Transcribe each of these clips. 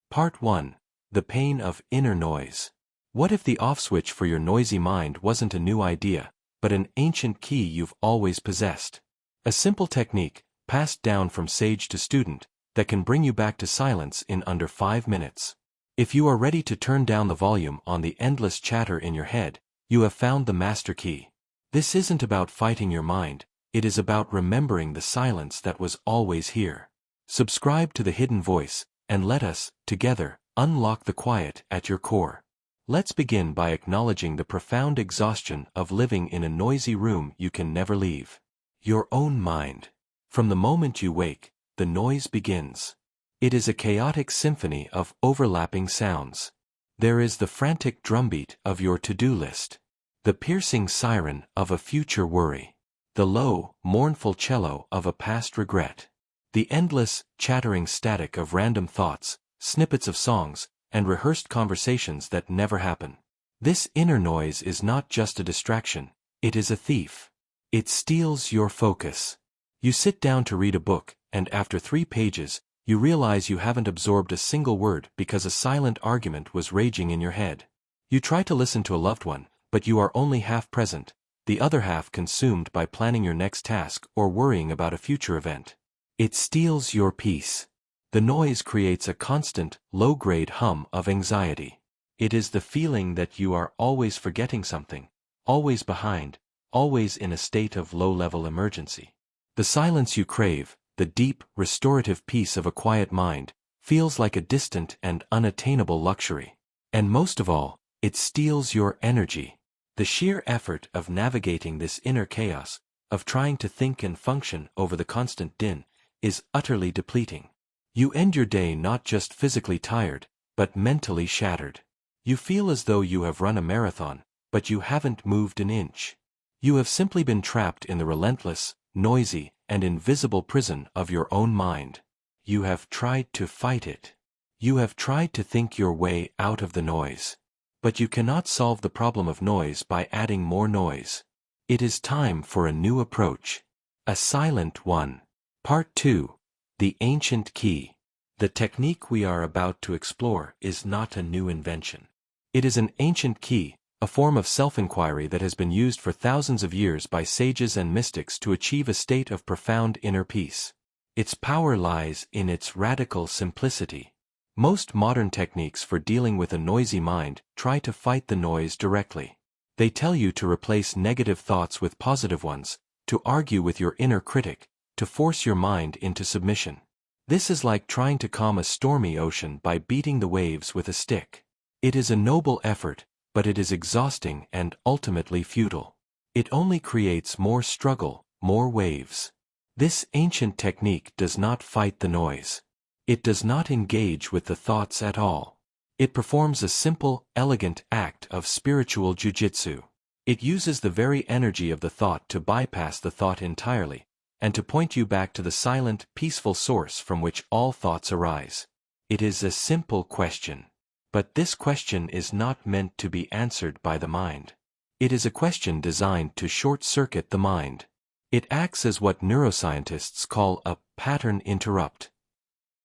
Part 1. The Pain of Inner Noise. What if the off switch for your noisy mind wasn't a new idea, but an ancient key you've always possessed? A simple technique, passed down from sage to student, that can bring you back to silence in under 5 minutes. If you are ready to turn down the volume on the endless chatter in your head, you have found the master key. This isn't about fighting your mind, it is about remembering the silence that was always here. Subscribe to The Hidden Voice, and let us, together, unlock the quiet at your core. Let's begin by acknowledging the profound exhaustion of living in a noisy room you can never leave. Your own mind. From the moment you wake, the noise begins. It is a chaotic symphony of overlapping sounds. There is the frantic drumbeat of your to-do list, the piercing siren of a future worry, the low, mournful cello of a past regret, the endless, chattering static of random thoughts, snippets of songs, and rehearsed conversations that never happen. This inner noise is not just a distraction, it is a thief. It steals your focus. You sit down to read a book, and after 3 pages, you realize you haven't absorbed a single word because a silent argument was raging in your head. You try to listen to a loved one, but you are only half present, the other half consumed by planning your next task or worrying about a future event. It steals your peace. The noise creates a constant, low-grade hum of anxiety. It is the feeling that you are always forgetting something, always behind, always in a state of low-level emergency. The silence you crave, the deep, restorative peace of a quiet mind, feels like a distant and unattainable luxury. And most of all, it steals your energy. The sheer effort of navigating this inner chaos, of trying to think and function over the constant din, is utterly depleting. You end your day not just physically tired, but mentally shattered. You feel as though you have run a marathon, but you haven't moved an inch. You have simply been trapped in the relentless, noisy, and invisible prison of your own mind. You have tried to fight it. You have tried to think your way out of the noise. But you cannot solve the problem of noise by adding more noise. It is time for a new approach. A silent one. Part 2. The Ancient Key. The technique we are about to explore is not a new invention. It is an ancient key, a form of self-inquiry that has been used for thousands of years by sages and mystics to achieve a state of profound inner peace. Its power lies in its radical simplicity. Most modern techniques for dealing with a noisy mind try to fight the noise directly. They tell you to replace negative thoughts with positive ones, to argue with your inner critic, to force your mind into submission. This is like trying to calm a stormy ocean by beating the waves with a stick. It is a noble effort, but it is exhausting and ultimately futile. It only creates more struggle, more waves. This ancient technique does not fight the noise. It does not engage with the thoughts at all. It performs a simple, elegant act of spiritual jujitsu. It uses the very energy of the thought to bypass the thought entirely, and to point you back to the silent, peaceful source from which all thoughts arise. It is a simple question. But this question is not meant to be answered by the mind. It is a question designed to short-circuit the mind. It acts as what neuroscientists call a pattern interrupt.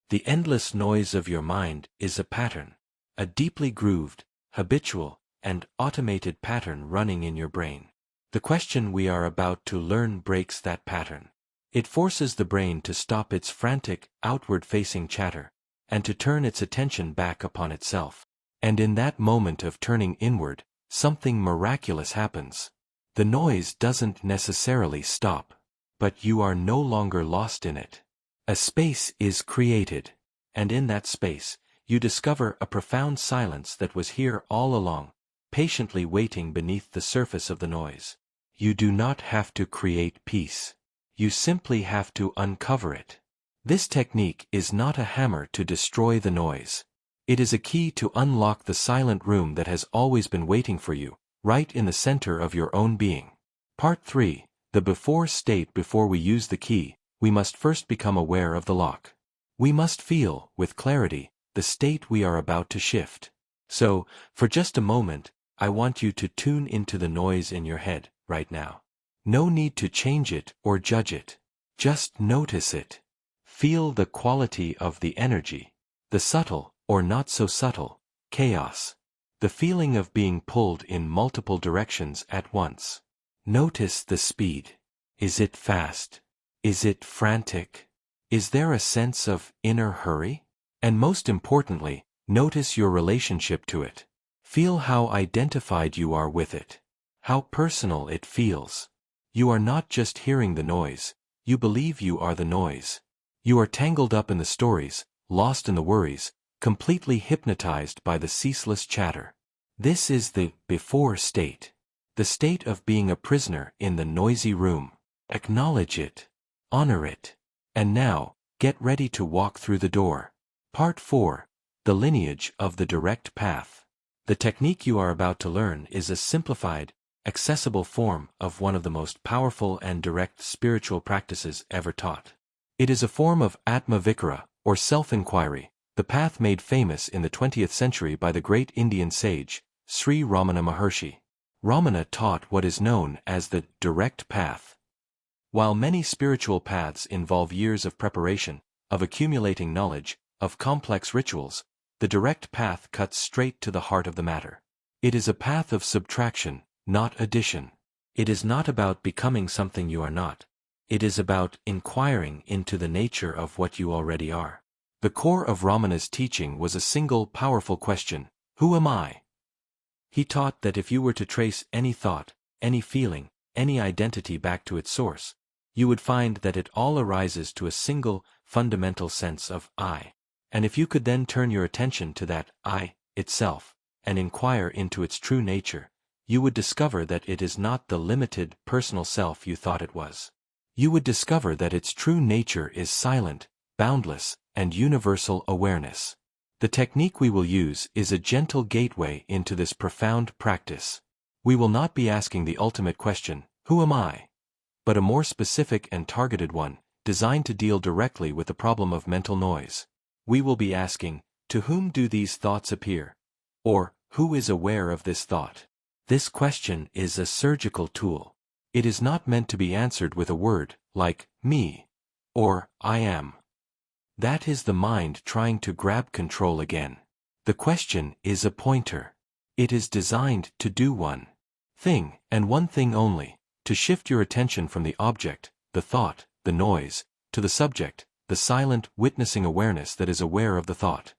The endless noise of your mind is a pattern, a deeply grooved, habitual, and automated pattern running in your brain. The question we are about to learn breaks that pattern. It forces the brain to stop its frantic, outward-facing chatter, and to turn its attention back upon itself. And in that moment of turning inward, something miraculous happens. The noise doesn't necessarily stop, but you are no longer lost in it. A space is created, and in that space, you discover a profound silence that was here all along, patiently waiting beneath the surface of the noise. You do not have to create peace. You simply have to uncover it. This technique is not a hammer to destroy the noise. It is a key to unlock the silent room that has always been waiting for you, right in the center of your own being. Part 3. The before state. Before we use the key, we must first become aware of the lock. We must feel, with clarity, the state we are about to shift. So, for just a moment, I want you to tune into the noise in your head, right now. No need to change it or judge it. Just notice it. Feel the quality of the energy, the subtle, or not so subtle, chaos. The feeling of being pulled in multiple directions at once. Notice the speed. Is it fast? Is it frantic? Is there a sense of inner hurry? And most importantly, notice your relationship to it. Feel how identified you are with it. How personal it feels. You are not just hearing the noise, you believe you are the noise. You are tangled up in the stories, lost in the worries, completely hypnotized by the ceaseless chatter. This is the before state. The state of being a prisoner in the noisy room. Acknowledge it. Honor it. And now, get ready to walk through the door. Part 4. The lineage of the direct path. The technique you are about to learn is a simplified, accessible form of one of the most powerful and direct spiritual practices ever taught. It is a form of Atma-Vikara, or self-inquiry, the path made famous in the 20th century by the great Indian sage, Sri Ramana Maharshi. Ramana taught what is known as the direct path. While many spiritual paths involve years of preparation, of accumulating knowledge, of complex rituals, the direct path cuts straight to the heart of the matter. It is a path of subtraction, not addition. It is not about becoming something you are not. It is about inquiring into the nature of what you already are. The core of Ramana's teaching was a single powerful question: who am I? He taught that if you were to trace any thought, any feeling, any identity back to its source, you would find that it all arises to a single, fundamental sense of I. And if you could then turn your attention to that I itself, and inquire into its true nature, you would discover that it is not the limited, personal self you thought it was. You would discover that its true nature is silent, boundless, and universal awareness. The technique we will use is a gentle gateway into this profound practice. We will not be asking the ultimate question, who am I? But a more specific and targeted one, designed to deal directly with the problem of mental noise. We will be asking, to whom do these thoughts appear? Or, who is aware of this thought? This question is a surgical tool. It is not meant to be answered with a word, like, me, or, I am. That is the mind trying to grab control again. The question is a pointer. It is designed to do one thing, and one thing only, to shift your attention from the object, the thought, the noise, to the subject, the silent, witnessing awareness that is aware of the thought.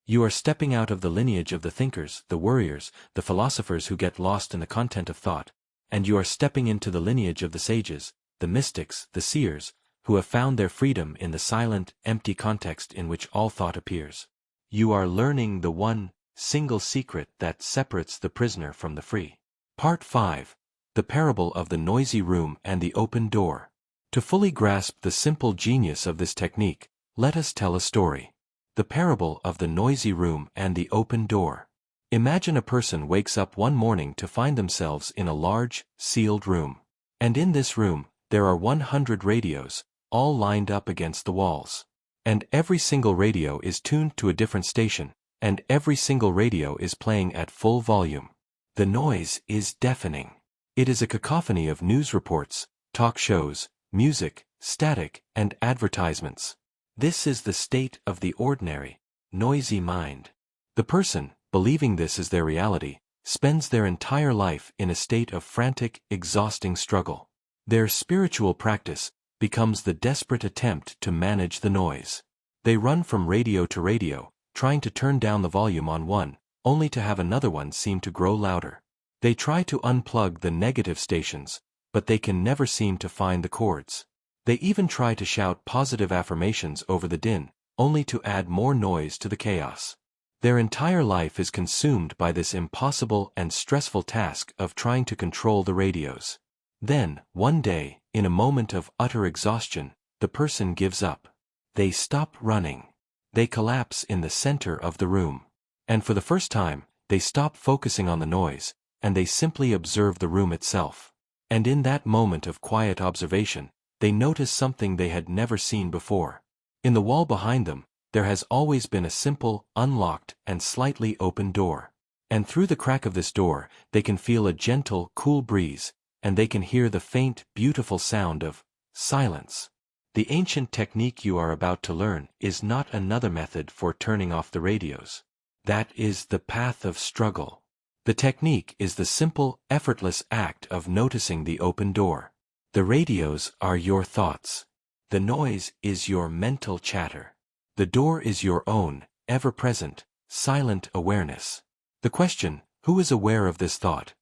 You are stepping out of the lineage of the thinkers, the worriers, the philosophers who get lost in the content of thought, and you are stepping into the lineage of the sages, the mystics, the seers, who have found their freedom in the silent, empty context in which all thought appears. You are learning the one, single secret that separates the prisoner from the free. Part 5. The parable of the noisy room and the open door. To fully grasp the simple genius of this technique, let us tell a story. The parable of the noisy room and the open door. Imagine a person wakes up one morning to find themselves in a large, sealed room. And in this room, there are 100 radios, all lined up against the walls. And every single radio is tuned to a different station, and every single radio is playing at full volume. The noise is deafening. It is a cacophony of news reports, talk shows, music, static, and advertisements. This is the state of the ordinary, noisy mind. The person, believing this is their reality, spends their entire life in a state of frantic, exhausting struggle. Their spiritual practice becomes the desperate attempt to manage the noise. They run from radio to radio, trying to turn down the volume on one, only to have another one seem to grow louder. They try to unplug the negative stations, but they can never seem to find the chords. They even try to shout positive affirmations over the din, only to add more noise to the chaos. Their entire life is consumed by this impossible and stressful task of trying to control the radios. Then, one day, in a moment of utter exhaustion, the person gives up. They stop running. They collapse in the center of the room. And for the first time, they stop focusing on the noise, and they simply observe the room itself. And in that moment of quiet observation, they notice something they had never seen before. In the wall behind them, there has always been a simple, unlocked, and slightly open door. And through the crack of this door, they can feel a gentle, cool breeze, and they can hear the faint, beautiful sound of silence. The ancient technique you are about to learn is not another method for turning off the radios. That is the path of struggle. The technique is the simple, effortless act of noticing the open door. The radios are your thoughts. The noise is your mental chatter. The door is your own, ever-present, silent awareness. The question, who is aware of this thought,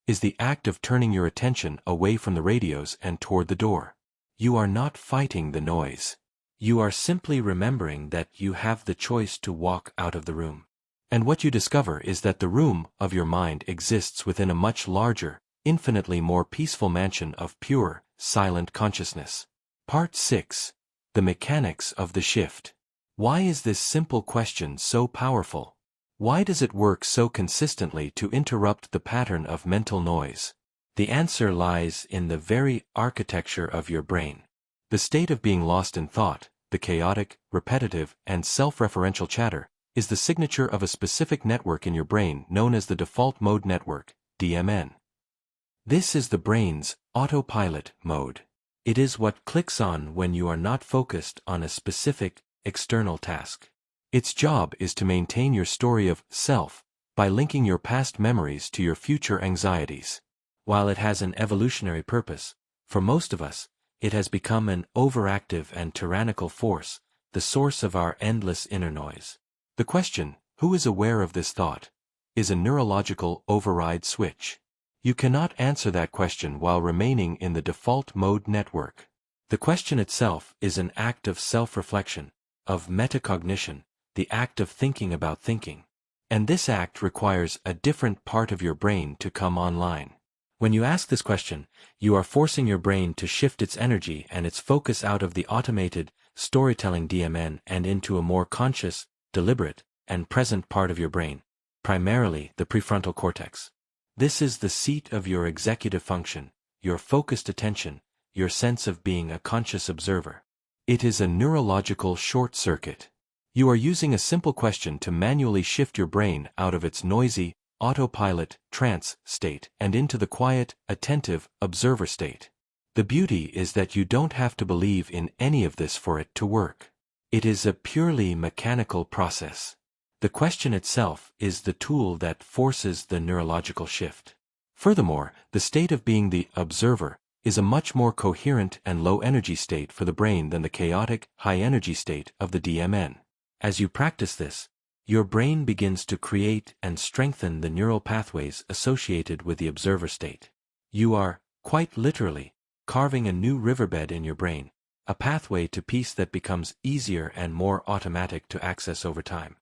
is the act of turning your attention away from the radios and toward the door. You are not fighting the noise. You are simply remembering that you have the choice to walk out of the room. And what you discover is that the room of your mind exists within a much larger, infinitely more peaceful mansion of pure, silent consciousness. Part 6. The Mechanics of the Shift. Why is this simple question so powerful? Why does it work so consistently to interrupt the pattern of mental noise? The answer lies in the very architecture of your brain. The state of being lost in thought, the chaotic, repetitive, and self-referential chatter, is the signature of a specific network in your brain known as the default mode network, DMN. This is the brain's autopilot mode. It is what clicks on when you are not focused on a specific, external task. Its job is to maintain your story of self by linking your past memories to your future anxieties. While it has an evolutionary purpose, for most of us, it has become an overactive and tyrannical force, the source of our endless inner noise. The question, who is aware of this thought, is a neurological override switch. You cannot answer that question while remaining in the default mode network. The question itself is an act of self-reflection, of metacognition, the act of thinking about thinking. And this act requires a different part of your brain to come online. When you ask this question, you are forcing your brain to shift its energy and its focus out of the automated, storytelling DMN and into a more conscious, deliberate, and present part of your brain, primarily the prefrontal cortex. This is the seat of your executive function, your focused attention, your sense of being a conscious observer. It is a neurological short circuit. You are using a simple question to manually shift your brain out of its noisy, autopilot, trance state and into the quiet, attentive, observer state. The beauty is that you don't have to believe in any of this for it to work. It is a purely mechanical process. The question itself is the tool that forces the neurological shift. Furthermore, the state of being the observer is a much more coherent and low-energy state for the brain than the chaotic, high-energy state of the DMN. As you practice this, your brain begins to create and strengthen the neural pathways associated with the observer state. You are, quite literally, carving a new riverbed in your brain, a pathway to peace that becomes easier and more automatic to access over time.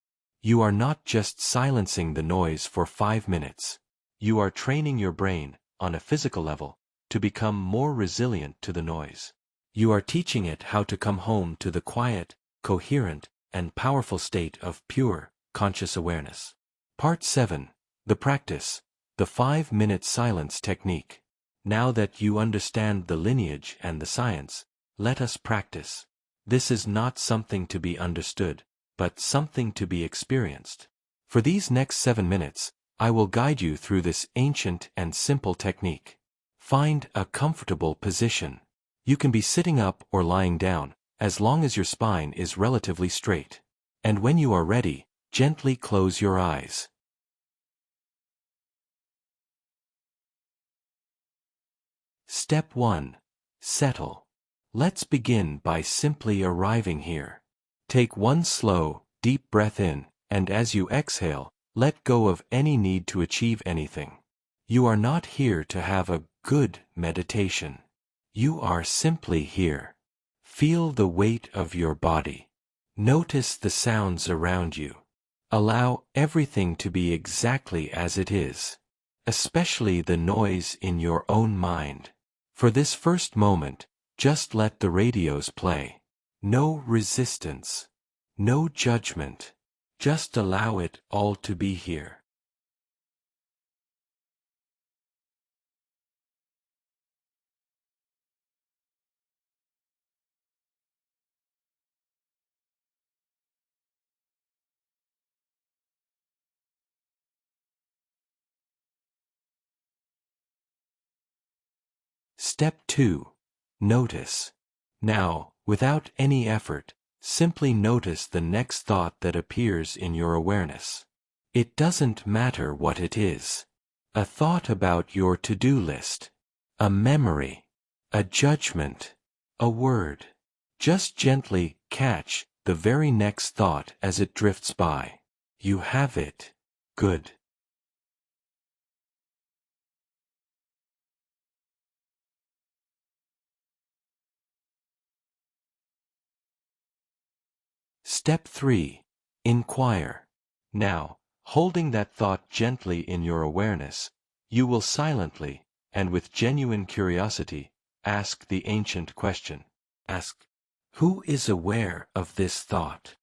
You are not just silencing the noise for 5 minutes. You are training your brain, on a physical level, to become more resilient to the noise. You are teaching it how to come home to the quiet, coherent, and powerful state of pure, conscious awareness. Part 7. The Practice. The 5-minute silence technique. Now that you understand the lineage and the science, let us practice. This is not something to be understood, but something to be experienced. For these next 7 minutes, I will guide you through this ancient and simple technique. Find a comfortable position. You can be sitting up or lying down, as long as your spine is relatively straight. And when you are ready, gently close your eyes. Step 1. Settle. Let's begin by simply arriving here. Take one slow, deep breath in, and as you exhale, let go of any need to achieve anything. You are not here to have a good meditation. You are simply here. Feel the weight of your body. Notice the sounds around you. Allow everything to be exactly as it is, especially the noise in your own mind. For this first moment, just let the radios play. No resistance. No judgment. Just allow it all to be here. Step 2. Notice. Now, Without any effort, simply notice the next thought that appears in your awareness. It doesn't matter what it is. A thought about your to-do list. A memory. A judgment. A word. Just gently catch the very next thought as it drifts by. You have it. Good. Step 3. Inquire. Now, holding that thought gently in your awareness, you will silently, and with genuine curiosity, ask the ancient question. Ask, who is aware of this thought?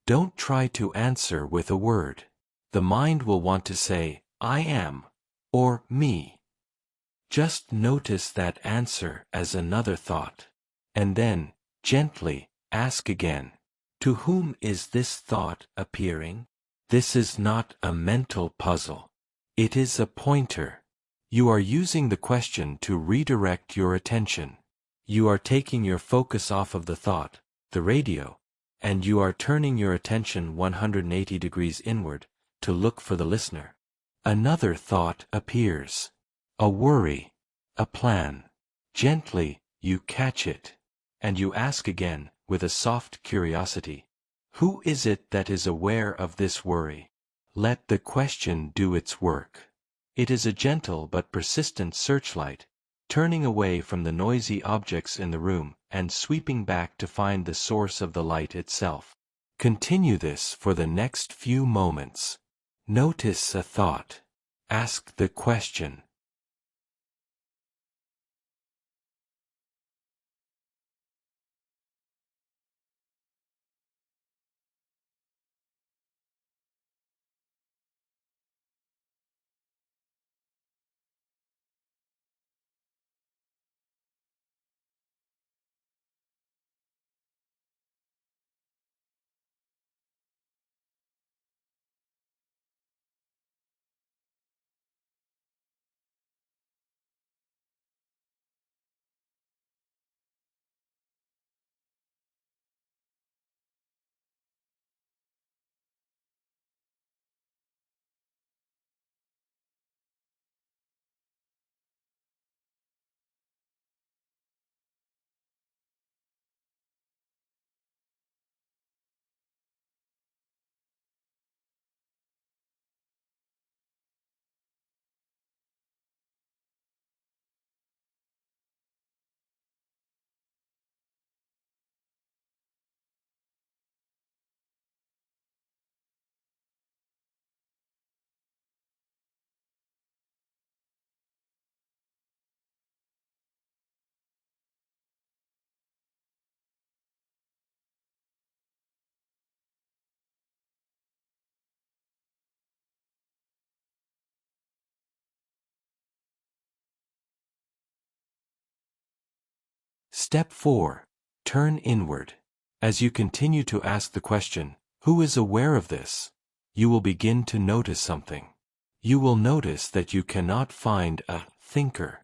Don't try to answer with a word. The mind will want to say, I am, or me. Just notice that answer as another thought. And then, gently, ask again. To whom is this thought appearing? This is not a mental puzzle. It is a pointer. You are using the question to redirect your attention. You are taking your focus off of the thought, the radio, and you are turning your attention 180 degrees inward to look for the listener. Another thought appears. A worry. A plan. Gently, you catch it. And you ask again, with a soft curiosity. Who is it that is aware of this worry? Let the question do its work. It is a gentle but persistent searchlight, turning away from the noisy objects in the room and sweeping back to find the source of the light itself. Continue this for the next few moments. Notice a thought. Ask the question. Step 4. Turn inward. As you continue to ask the question, who is aware of this? You will begin to notice something. You will notice that you cannot find a thinker.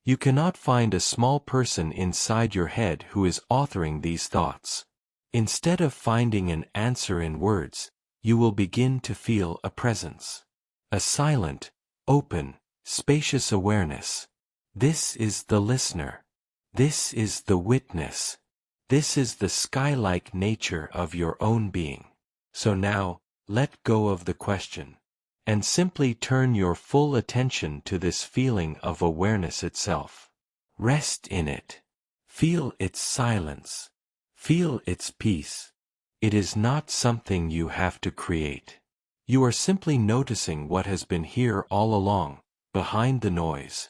You cannot find a small person inside your head who is authoring these thoughts. Instead of finding an answer in words, you will begin to feel a presence. A silent, open, spacious awareness. This is the listener. This is the witness. This is the sky-like nature of your own being. So now, let go of the question, and simply turn your full attention to this feeling of awareness itself. Rest in it. Feel its silence. Feel its peace. It is not something you have to create. You are simply noticing what has been here all along, behind the noise.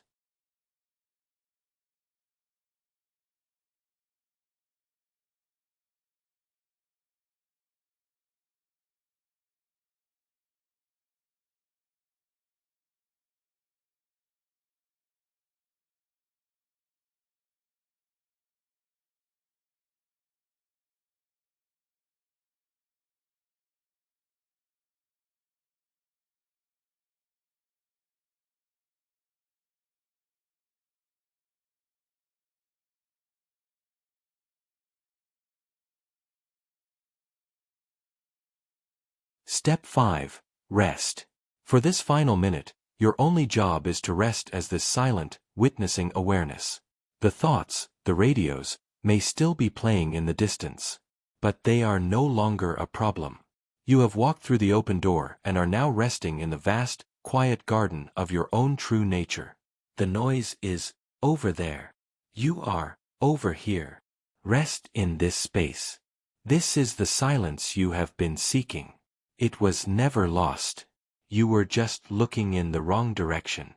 Step 5. Rest. For this final minute, your only job is to rest as this silent, witnessing awareness. The thoughts, the radios, may still be playing in the distance. But they are no longer a problem. You have walked through the open door and are now resting in the vast, quiet garden of your own true nature. The noise is over there. You are over here. Rest in this space. This is the silence you have been seeking. It was never lost. You were just looking in the wrong direction.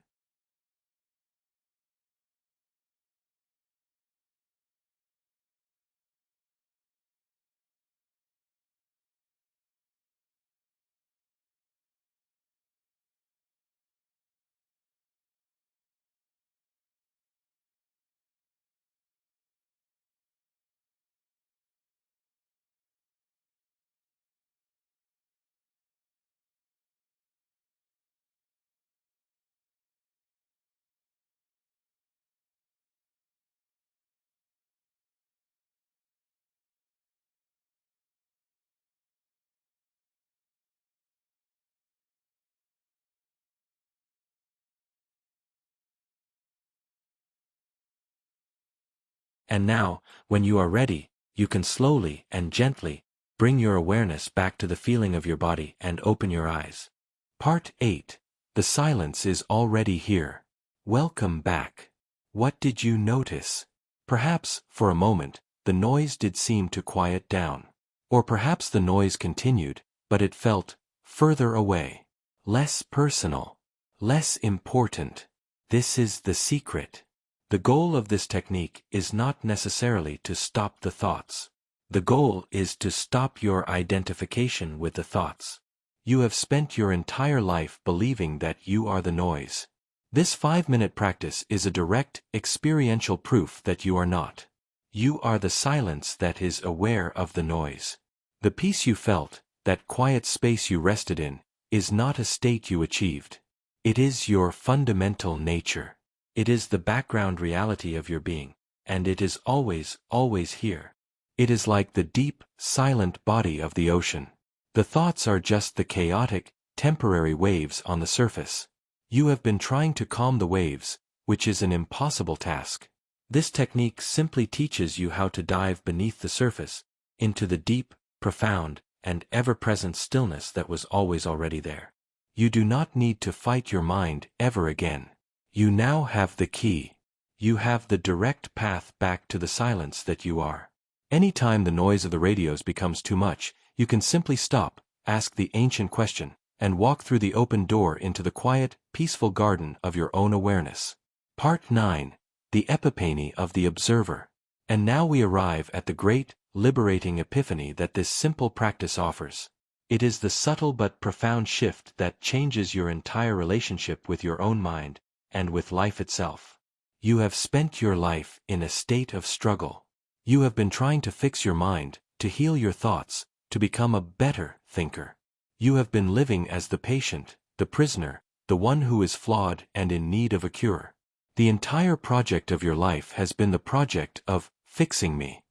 And now, when you are ready, you can slowly and gently bring your awareness back to the feeling of your body and open your eyes. Part 8. The silence is already here. Welcome back. What did you notice? Perhaps, for a moment, the noise did seem to quiet down. Or perhaps the noise continued, but it felt further away. Less personal. Less important. This is the secret. The goal of this technique is not necessarily to stop the thoughts. The goal is to stop your identification with the thoughts. You have spent your entire life believing that you are the noise. This 5-minute practice is a direct, experiential proof that you are not. You are the silence that is aware of the noise. The peace you felt, that quiet space you rested in, is not a state you achieved. It is your fundamental nature. It is the background reality of your being, and it is always, always here. It is like the deep, silent body of the ocean. The thoughts are just the chaotic, temporary waves on the surface. You have been trying to calm the waves, which is an impossible task. This technique simply teaches you how to dive beneath the surface, into the deep, profound, and ever-present stillness that was always already there. You do not need to fight your mind ever again. You now have the key. You have the direct path back to the silence that you are. Anytime the noise of the radios becomes too much, you can simply stop, ask the ancient question, and walk through the open door into the quiet, peaceful garden of your own awareness. Part 9. The Epiphany of the Observer. And now we arrive at the great, liberating epiphany that this simple practice offers. It is the subtle but profound shift that changes your entire relationship with your own mind, and with life itself. You have spent your life in a state of struggle. You have been trying to fix your mind, to heal your thoughts, to become a better thinker. You have been living as the patient, the prisoner, the one who is flawed and in need of a cure. The entire project of your life has been the project of fixing me.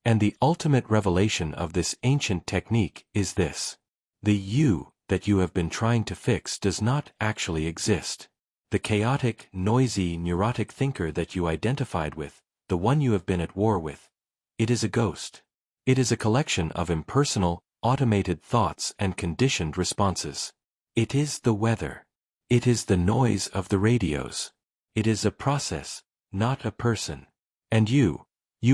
And the ultimate revelation of this ancient technique is this. The you that you have been trying to fix does not actually exist. The chaotic, noisy, neurotic thinker that you identified with, the one you have been at war with, it is a ghost. It is a collection of impersonal, automated thoughts and conditioned responses. It is the weather. It is the noise of the radios. It is a process, not a person. And you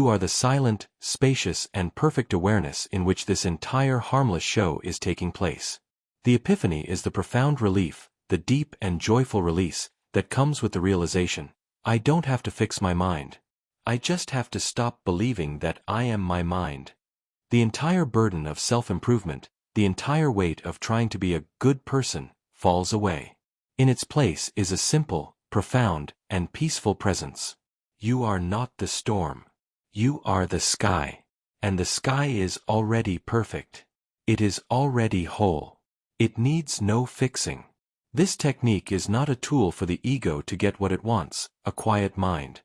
are the silent, spacious and perfect awareness in which this entire harmless show is taking place. The epiphany is the profound relief, the deep and joyful release, that comes with the realization, I don't have to fix my mind. I just have to stop believing that I am my mind. The entire burden of self-improvement, the entire weight of trying to be a good person, falls away. In its place is a simple, profound, and peaceful presence. You are not the storm. You are the sky. And the sky is already perfect. It is already whole. It needs no fixing. This technique is not a tool for the ego to get what it wants, a quiet mind.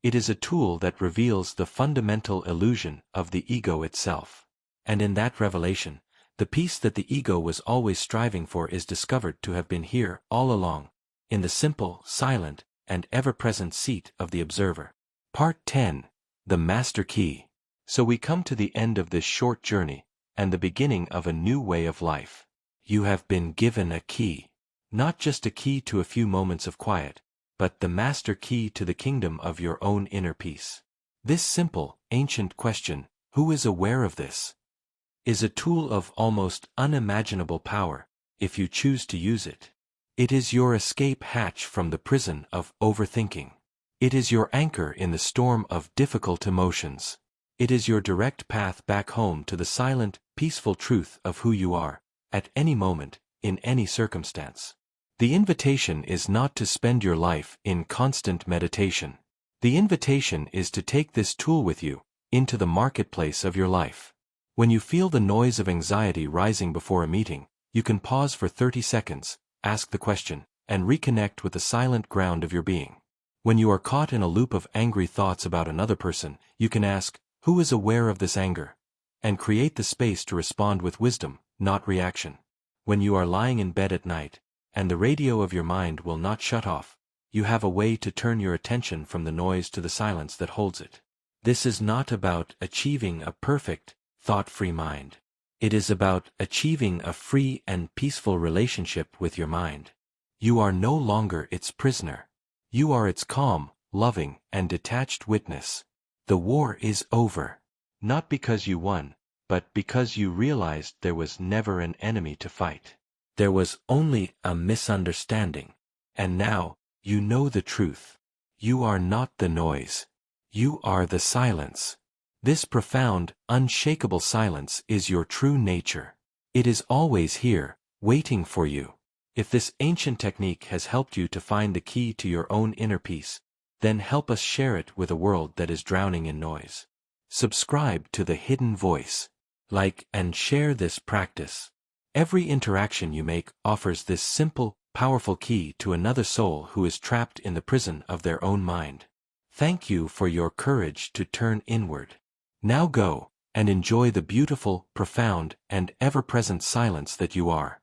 It is a tool that reveals the fundamental illusion of the ego itself. And in that revelation, The peace that the ego was always striving for is discovered to have been here all along, in the simple, silent, and ever-present seat of the observer. Part 10. The Master Key. So we come to the end of this short journey, and the beginning of a new way of life. You have been given a key. Not just a key to a few moments of quiet, but the master key to the kingdom of your own inner peace. This simple, ancient question, who is aware of this, is a tool of almost unimaginable power, if you choose to use it. It is your escape hatch from the prison of overthinking. It is your anchor in the storm of difficult emotions. It is your direct path back home to the silent, peaceful truth of who you are, at any moment, in any circumstance. The invitation is not to spend your life in constant meditation. The invitation is to take this tool with you, into the marketplace of your life. When you feel the noise of anxiety rising before a meeting, you can pause for 30 seconds, ask the question, and reconnect with the silent ground of your being. When you are caught in a loop of angry thoughts about another person, you can ask, who is aware of this anger? And create the space to respond with wisdom, not reaction. When you are lying in bed at night, and the radio of your mind will not shut off, you have a way to turn your attention from the noise to the silence that holds it. This is not about achieving a perfect, thought-free mind. It is about achieving a free and peaceful relationship with your mind. You are no longer its prisoner. You are its calm, loving, and detached witness. The war is over. Not because you won, but because you realized there was never an enemy to fight. There was only a misunderstanding. And now, you know the truth. You are not the noise. You are the silence. This profound, unshakable silence is your true nature. It is always here, waiting for you. If this ancient technique has helped you to find the key to your own inner peace, then help us share it with a world that is drowning in noise. Subscribe to The Hidden Voice. Like and share this practice. Every interaction you make offers this simple, powerful key to another soul who is trapped in the prison of their own mind. Thank you for your courage to turn inward. Now go, and enjoy the beautiful, profound, and ever-present silence that you are.